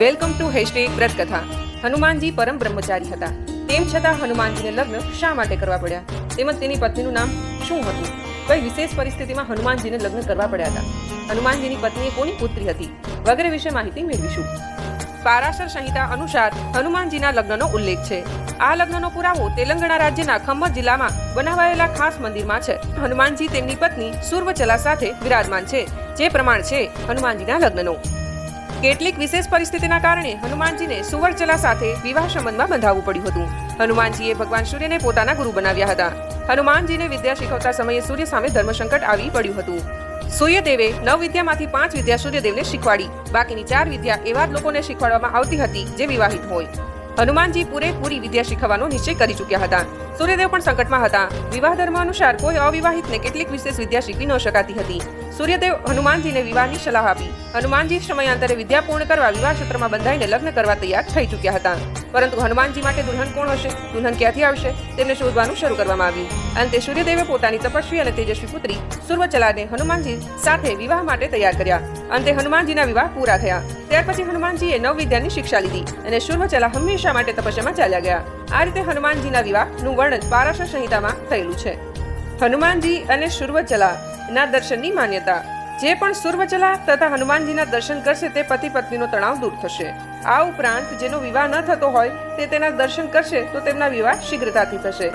Welcome to #વ્રત કથા. હનુમાનજી પરમ બ્રહ્મચારી હતા. તેમ છતાં હનુમાનજીને લગ્ન શા માટે કરવા પડ્યા, તેમજ તેની પત્નીનું નામ શું હતું? કઈ વિશેષ પરિસ્થિતિમાં હનુમાનજીને લગ્ન કરવા પડ્યા હતા? હનુમાનજીની પત્ની કોની પુત્રી હતી? વગેરે વિશે માહિતી મેળવીશું. પારાશર સંહિતા અનુસાર હનુમાનજીના લગ્નનો ઉલ્લેખ છે. આ લગ્નનો પુરાવો તેલંગાણા રાજ્યના ખમ્મત જિલ્લામાં બનાવાયેલા ખાસ મંદિરમાં છે. હનુમાનજી તેમની પત્ની સુર્વચલા સાથે વિરાજમાન છે, જે પ્રમાણ છે હનુમાનજીના લગ્નનો. કેટલીક વિશેષ પરિસ્થિતિના કારણે હનુમાનજીને સુવર્ચલા સાથે વિવાહ સંબંધમાં બંધાવવું પડ્યું હતું. હનુમાનજીએ ભગવાન સૂર્યને પોતાના ગુરુ બનાવ્યા હતા. હનુમાનજીને વિદ્યા શીખવતા સમયે સૂર્ય સામે ધર્મસંકટ આવી પડ્યું હતું. સૂર્યદેવે 9 વિદ્યામાંથી 5 વિદ્યા સૂર્યદેવને શીખવાડી. બાકીની 4 વિદ્યા એવા જ લોકોને શીખવાડવામાં આવતી હતી જે વિવાહિત હોય. હનુમાનજી પૂરેપૂરી વિદ્યા શીખવવાનો નિશ્ચય કરી ચૂક્યા હતા. સૂર્યદેવ પણ સંકટમાં હતા. વિવાહ ધર્મ અનુસાર કોઈ અવિવાહિતને કેટલીક વિશેષ વિદ્યા શીખવી ન શકાતી હતી. સૂર્યદેવ હનુમાનજીને વિવાહની સલાહ આપી. હનુમાનજી સમયાંતરે વિદ્યા પૂર્ણ કરવા વિવાહ સૂત્રમાં બંધાઈને લગ્ન કરવા તૈયાર થઈ ચૂક્યા હતા. પરંતુ હનુમાનજી માટે દુલ્હન કોણ હશે, દુલ્હન ક્યાંથી આવશે, તેમને શોધવાનું શરૂ કરવામાં આવ્યું. અંતે સૂર્યદેવે પોતાની તપસ્વી અને તેજસ્વી પુત્રી સુર્વચલાને હનુમાનજી સાથે વિવાહ માટે તૈયાર કર્યા. અંતે હનુમાનજીના વિવાહ પૂરા થયા. ત્યાર પછી હનુમાનજીએ 9 વિદ્યાની શિક્ષા લીધી અને સુર્વચલા હંમેશા માટે તપસ્યામાં ચાલ્યા ગયા. આ રીતે હનુમાનજીના વિવાહનું વર્ણન પારાશર સંહિતામાં થયેલું છે. હનુમાનજી અને સુર્વચલા ના દર્શનની માન્યતા. જે પણ સુર્વચલા તથા હનુમાનજીના દર્શન કરશે તે પતિ પત્નીનો તણાવ દૂર થશે. આ ઉપરાંત જેનો વિવાહ ન થતો હોય તે તેના દર્શન કરશે તો તેમના વિવાહ શીઘ્રતાથી થશે.